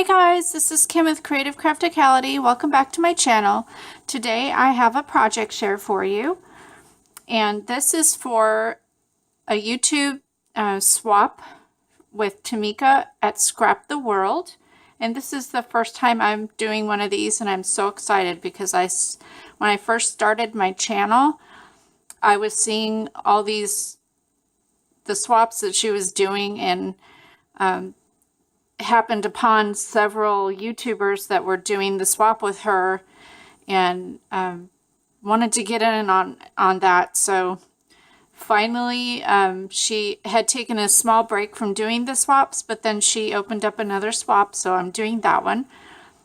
Hey guys, this is Kim with Creative Crafticality. Welcome back to my channel. Today I have a project share for you, and this is for a YouTube swap with Tmika at Scrapdaworld. And this is the first time I'm doing one of these, and I'm so excited because when I first started my channel, I was seeing all the swaps that she was doing, and happened upon several YouTubers that were doing the swap with her, and wanted to get in on that. So finally, she had taken a small break from doing the swaps, but then she opened up another swap, so I'm doing that one.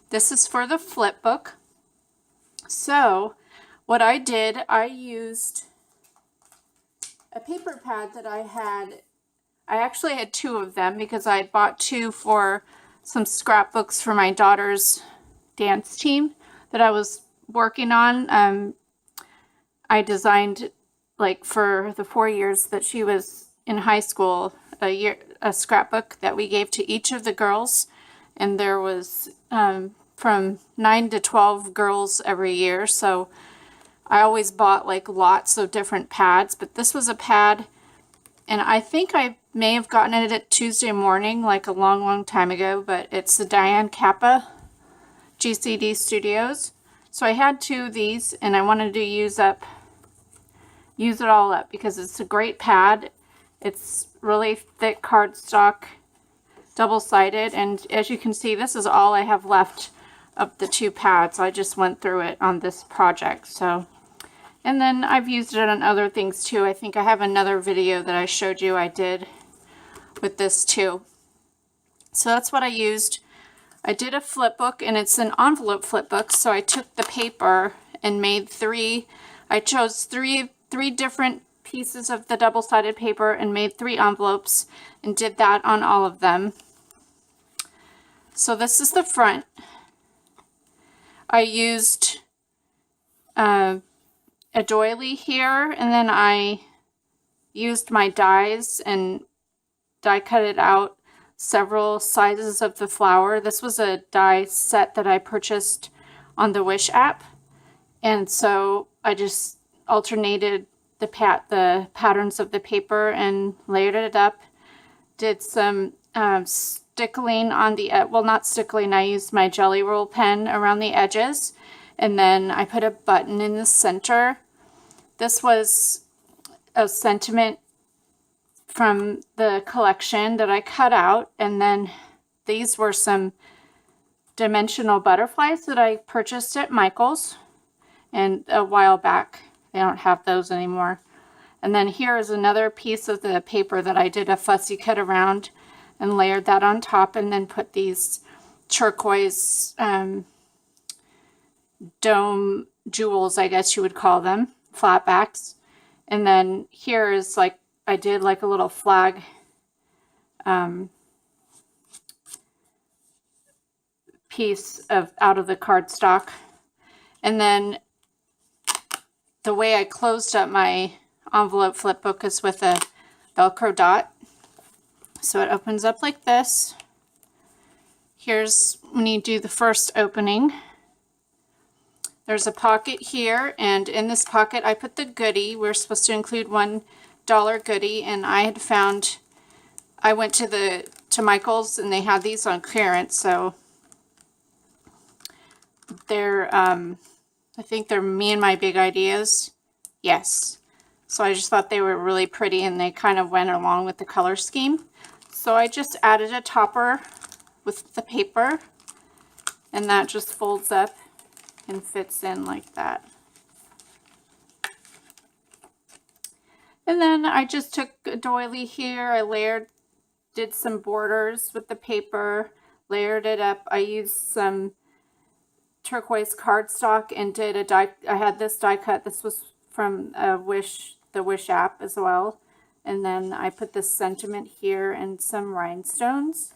This is for the Flipbook. So what I did, I used a paper pad that I had. I actually had two of them because I had bought two for some scrapbooks for my daughter's dance team that I was working on. I designed, like, for the 4 years that she was in high school, a scrapbook that we gave to each of the girls, and there was from 9 to 12 girls every year, so I always bought like lots of different pads, but this was a pad, and I think I may have gotten it at Tuesday Morning, like a long time ago, but it's the Diane Kappa GCD Studios. So I had two of these, and I wanted to use it all up because it's a great pad. It's really thick cardstock, double-sided, and as you can see, this is all I have left of the two pads. I just went through it on this project. So, and then I've used it on other things too. I think I have another video that I showed you I did with this too. So that's what I used. I did a flipbook, and it's an envelope flipbook, so I took the paper and made I chose three different pieces of the double-sided paper and made 3 envelopes and did that on all of them. So this is the front. I used a doily here, and then I used my dies and die cut it out several sizes of the flower. This was a die set that I purchased on the Wish app, and so I just alternated the patterns of the paper and layered it up. Did some stickling on the well, not stickling, I used my jelly roll pen around the edges, and then I put a button in the center. This was a sentiment from the collection that I cut out, and then these were some dimensional butterflies that I purchased at Michael's and a while back. They don't have those anymore. And then here is another piece of the paper that I did a fussy cut around and layered that on top, and then put these turquoise dome jewels, I guess you would call them, flatbacks. And then here is like, I did like a little flag piece out of the cardstock. And then the way I closed up my envelope flipbook is with a Velcro dot. So it opens up like this. Here's when you do the first opening. There's a pocket here, and in this pocket I put the goodie. We're supposed to include $1 goodie, and I had found, I went to Michael's and they had these on clearance, so they're I think they're Me and My Big Ideas. Yes. So I just thought they were really pretty, and they kind of went along with the color scheme. So I just added a topper with the paper, and that just folds up and fits in like that. And then I just took a doily here. I did some borders with the paper, layered it up. I used some turquoise cardstock and did a die. I had this die cut. This was from the Wish app as well. And then I put this sentiment here and some rhinestones.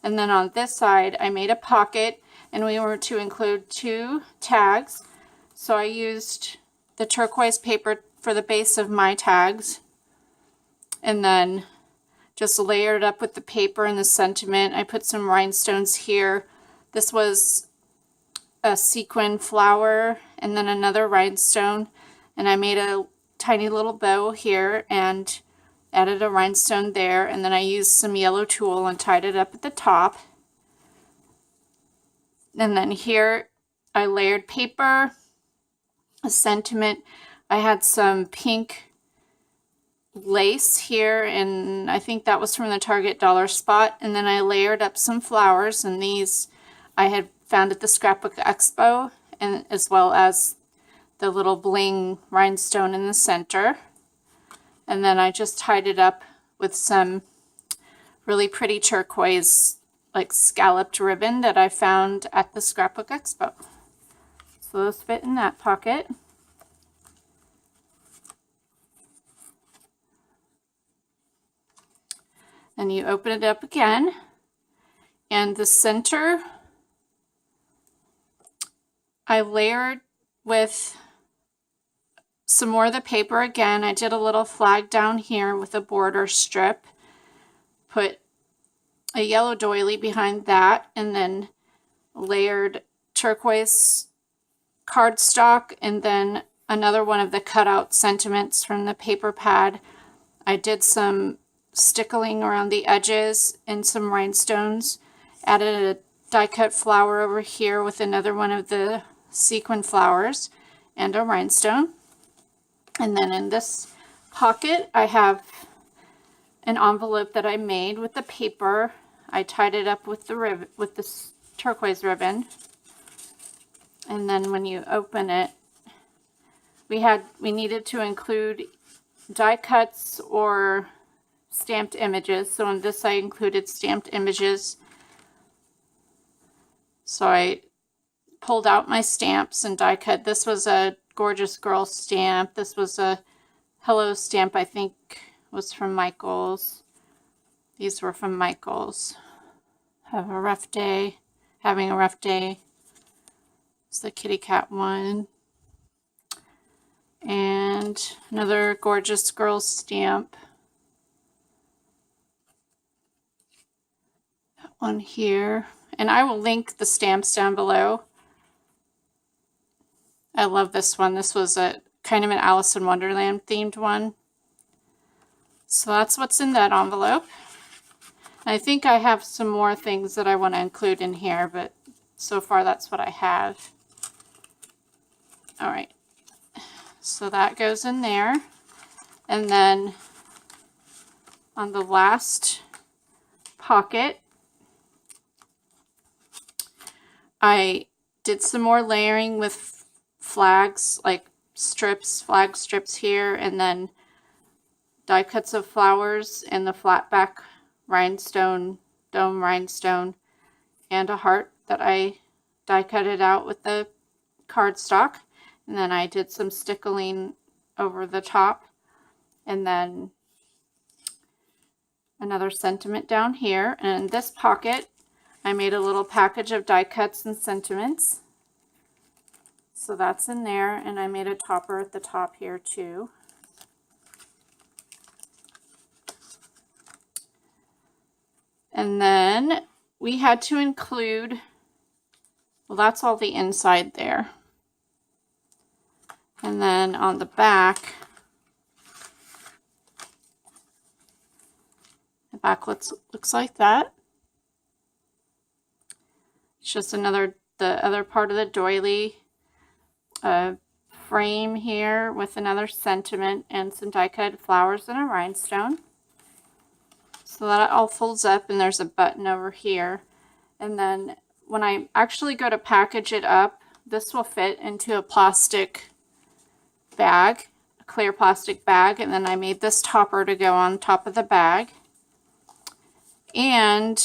And then on this side, I made a pocket, and we were to include 2 tags. So I used the turquoise paper for the base of my tags, and then just layered it up with the paper and the sentiment. I put some rhinestones here This was a sequin flower and then another rhinestone, and I made a tiny little bow here and added a rhinestone there, and then I used some yellow tulle and tied it up at the top. And then here I layered paper, a sentiment. I had some pink lace here, and I think that was from the Target dollar spot. And then I layered up some flowers, and these I had found at the Scrapbook Expo, and as well as the little bling rhinestone in the center. And then I just tied it up with some really pretty turquoise, like scalloped ribbon that I found at the Scrapbook Expo. So those fit in that pocket. And you open it up again, and the center I layered with some more of the paper again. I did a little flag down here with a border strip, put a yellow doily behind that, and then layered turquoise cardstock, and then another one of the cutout sentiments from the paper pad. I did some stickling around the edges and some rhinestones, added a die cut flower over here with another one of the sequin flowers and a rhinestone. And then in this pocket I have an envelope that I made with the paper. I tied it up with the this turquoise ribbon, and then when you open it, we needed to include die cuts or stamped images. So in this I included stamped images. So I pulled out my stamps and die cut. This was a Gorgeous Girl stamp. This was a Hello stamp, I think was from Michaels. These were from Michaels. Having a rough day. It's the kitty cat one. And another Gorgeous Girl stamp. That one here. And I will link the stamps down below. I love this one. This was a kind of an Alice in Wonderland themed one. So that's what's in that envelope. I think I have some more things that I want to include in here, but so far that's what I have. All right, so that goes in there. And then on the last pocket, I did some more layering with flags, like flag strips here, and then die cuts of flowers and the flat back rhinestone, dome rhinestone, and a heart that I die cut it out with the cardstock. And then I did some stickling over the top, and then another sentiment down here. And in this pocket I made a little package of die cuts and sentiments. So that's in there, and I made a topper at the top here too. And then we had to include, well, that's all the inside there. And then on the back, looks like that. It's just the other part of the doily. Frame here with another sentiment and some die cut flowers and a rhinestone. So that all folds up, and there's a button over here. And then when I actually go to package it up, this will fit into a plastic bag, a clear plastic bag, and then I made this topper to go on top of the bag. And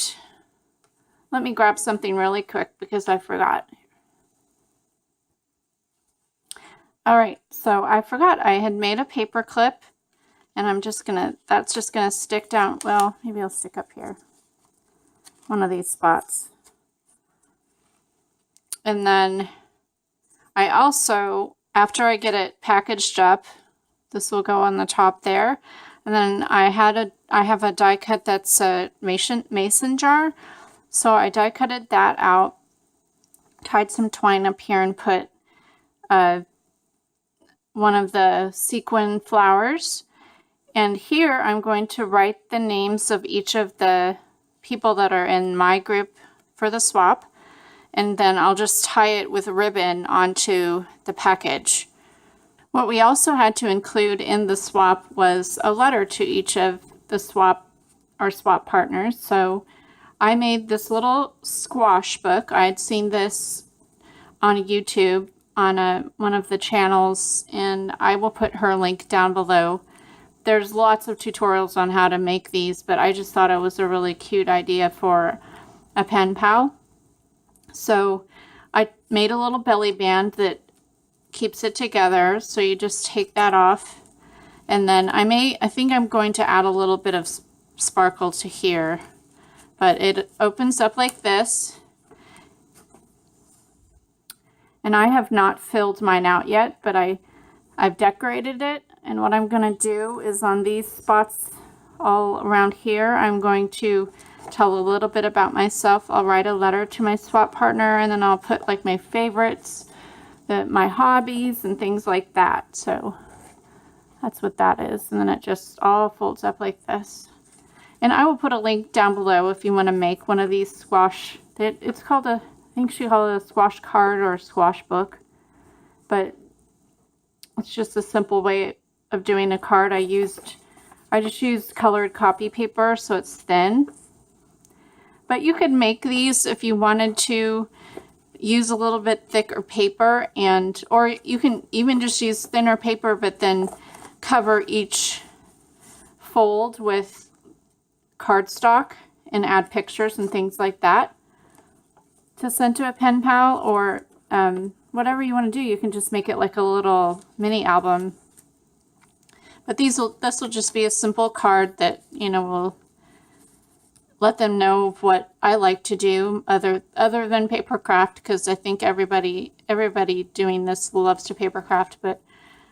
let me grab something really quick because I forgot. All right, so I forgot I had made a paper clip, and that's just gonna stick down. Well, maybe I'll stick up here, one of these spots. And then I also, after I get it packaged up, this will go on the top there. And then I have a die cut that's a mason jar. So I die cutted that out tied some twine up here and put one of the sequin flowers. And here I'm going to write the names of each of the people that are in my group for the swap. And then I'll just tie it with a ribbon onto the package. What we also had to include in the swap was a letter to each of the swap partners. So I made this little squash book. I had seen this on YouTube on one of the channels, and I will put her link down below. There's lots of tutorials on how to make these, but I just thought it was a really cute idea for a pen pal. So I made a little belly band that keeps it together. So you just take that off. And then I think I'm going to add a little bit of sparkle to here. But it opens up like this. And I have not filled mine out yet, but I've decorated it. And what I'm going to do is on these spots all around here, I'm going to tell a little bit about myself. I'll write a letter to my swap partner, and then I'll put like my favorites, my hobbies, and things like that. So that's what that is. And then it just all folds up like this. And I will put a link down below if you want to make one of these squash. It's called I think she called it a squash card or a squash book. But it's just a simple way of doing a card. I just used colored copy paper so it's thin. But you could make these if you wanted to use a little bit thicker paper, or you can even just use thinner paper but then cover each fold with cardstock and add pictures and things like that to send to a pen pal, or whatever you want to do. You can just make it like a little mini album. But this will just be a simple card that, will let them know what I like to do other than paper craft, because I think everybody doing this loves to paper craft, but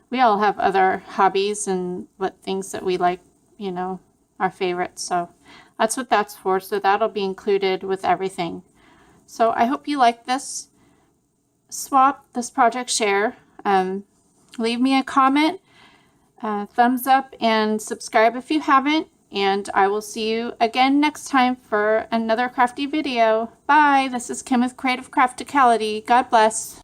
we all have other hobbies and what things that we like, our favorites. So that's what that's for. So that'll be included with everything. So I hope you like this swap, this project share. Leave me a comment, thumbs up, and subscribe if you haven't. And I will see you again next time for another crafty video. Bye! This is Kim with Creative Crafticality. God bless.